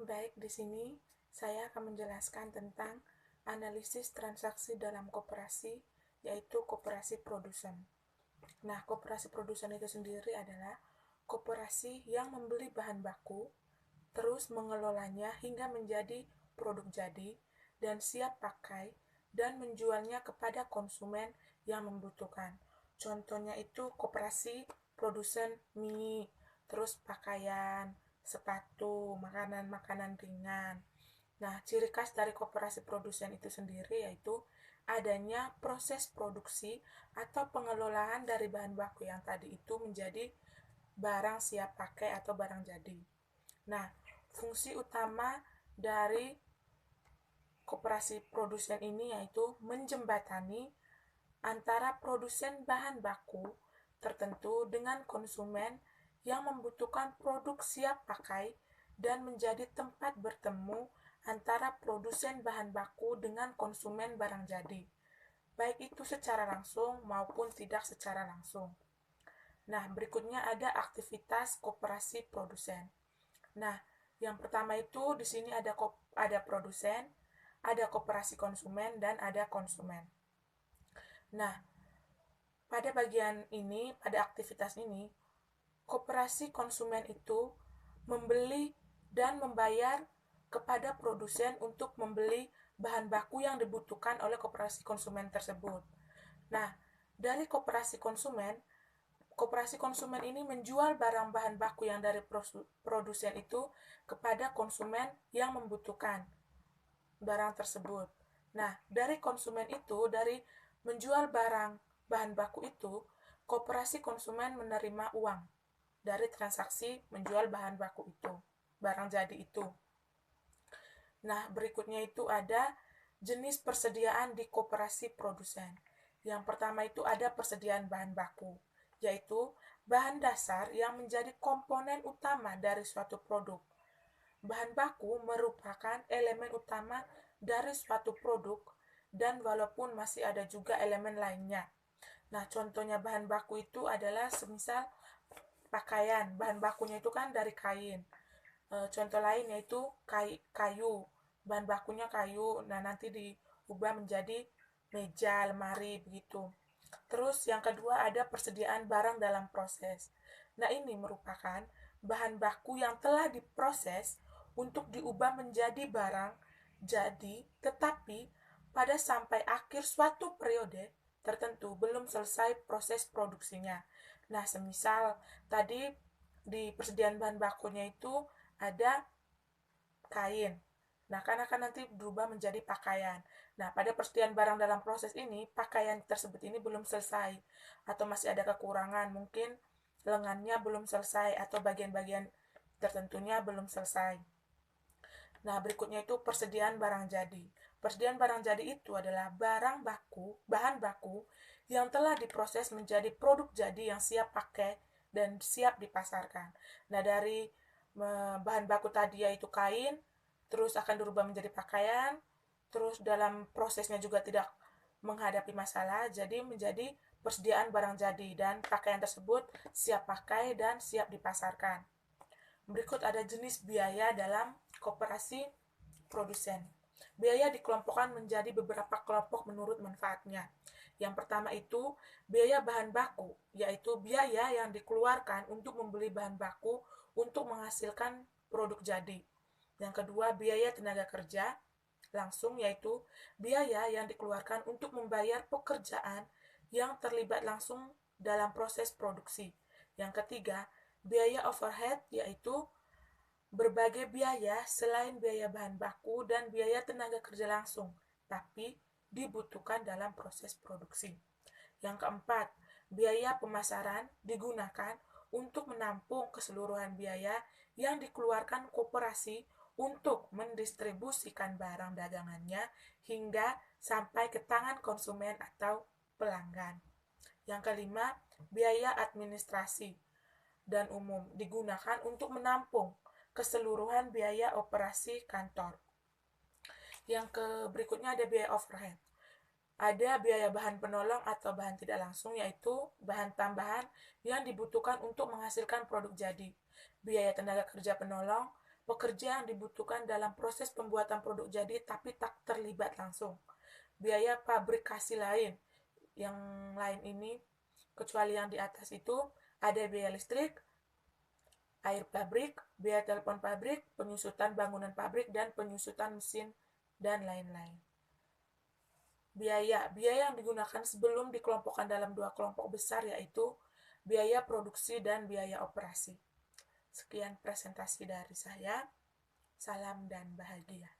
Baik, di sini saya akan menjelaskan tentang analisis transaksi dalam koperasi, yaitu koperasi produsen. Nah, koperasi produsen itu sendiri adalah koperasi yang membeli bahan baku, terus mengelolanya hingga menjadi produk jadi dan siap pakai, dan menjualnya kepada konsumen yang membutuhkan. Contohnya itu koperasi produsen mie, terus pakaian, sepatu, makanan-makanan ringan. Nah, ciri khas dari koperasi produsen itu sendiri yaitu adanya proses produksi atau pengelolaan dari bahan baku yang tadi itu menjadi barang siap pakai atau barang jadi. Nah, fungsi utama dari koperasi produsen ini yaitu menjembatani antara produsen bahan baku tertentu dengan konsumen yang membutuhkan produk siap pakai dan menjadi tempat bertemu antara produsen bahan baku dengan konsumen barang jadi, baik itu secara langsung maupun tidak secara langsung. Nah, berikutnya ada aktivitas koperasi produsen. Nah, yang pertama itu di sini ada produsen, ada koperasi konsumen, dan ada konsumen. Nah, pada bagian ini, pada aktivitas ini, koperasi konsumen itu membeli dan membayar kepada produsen untuk membeli bahan baku yang dibutuhkan oleh koperasi konsumen tersebut. Nah, dari koperasi konsumen ini menjual barang bahan baku yang dari produsen itu kepada konsumen yang membutuhkan barang tersebut. Nah, dari konsumen itu, dari menjual barang bahan baku itu, koperasi konsumen menerima uang dari transaksi menjual bahan baku itu, barang jadi itu. Nah, berikutnya itu ada jenis persediaan di koperasi produsen. Yang pertama itu ada persediaan bahan baku, yaitu bahan dasar yang menjadi komponen utama dari suatu produk. Bahan baku merupakan elemen utama dari suatu produk dan walaupun masih ada juga elemen lainnya. Nah, contohnya bahan baku itu adalah semisal pakaian, bahan bakunya itu kan dari kain. Contoh lain yaitu kayu, bahan bakunya kayu, nah nanti diubah menjadi meja, lemari, begitu. Terus yang kedua ada persediaan barang dalam proses. Nah, ini merupakan bahan baku yang telah diproses untuk diubah menjadi barang jadi, tetapi pada sampai akhir suatu periode tertentu belum selesai proses produksinya. Nah, semisal tadi di persediaan bahan bakunya itu ada kain. Nah, kan akan nanti berubah menjadi pakaian. Nah, pada persediaan barang dalam proses ini, pakaian tersebut ini belum selesai atau masih ada kekurangan, mungkin lengannya belum selesai atau bagian-bagian tertentunya belum selesai. Nah, berikutnya itu persediaan barang jadi. Persediaan barang jadi itu adalah bahan baku yang telah diproses menjadi produk jadi yang siap pakai dan siap dipasarkan. Nah, dari bahan baku tadi yaitu kain, terus akan berubah menjadi pakaian, terus dalam prosesnya juga tidak menghadapi masalah, jadi menjadi persediaan barang jadi dan pakaian tersebut siap pakai dan siap dipasarkan. Berikut ada jenis biaya dalam koperasi produsen. Biaya dikelompokkan menjadi beberapa kelompok menurut manfaatnya. Yang pertama itu biaya bahan baku, yaitu biaya yang dikeluarkan untuk membeli bahan baku untuk menghasilkan produk jadi. Yang kedua, biaya tenaga kerja langsung, yaitu biaya yang dikeluarkan untuk membayar pekerjaan yang terlibat langsung dalam proses produksi. Yang ketiga, biaya overhead, yaitu berbagai biaya selain biaya bahan baku dan biaya tenaga kerja langsung, tapi dibutuhkan dalam proses produksi. Yang keempat, biaya pemasaran digunakan untuk menampung keseluruhan biaya yang dikeluarkan koperasi untuk mendistribusikan barang dagangannya hingga sampai ke tangan konsumen atau pelanggan. Yang kelima, biaya administrasi dan umum digunakan untuk menampung keseluruhan biaya operasi kantor. Yang berikutnya ada biaya overhead. Ada biaya bahan penolong atau bahan tidak langsung, yaitu bahan tambahan yang dibutuhkan untuk menghasilkan produk jadi. Biaya tenaga kerja penolong pekerja yang dibutuhkan dalam proses pembuatan produk jadi tapi tak terlibat langsung. Biaya pabrikasi lain. Yang lain ini, kecuali yang di atas itu, ada biaya listrik, air pabrik, biaya telepon pabrik, penyusutan bangunan pabrik, dan penyusutan mesin, dan lain-lain. Biaya yang digunakan sebelum dikelompokkan dalam dua kelompok besar yaitu biaya produksi dan biaya operasi. Sekian presentasi dari saya. Salam dan bahagia.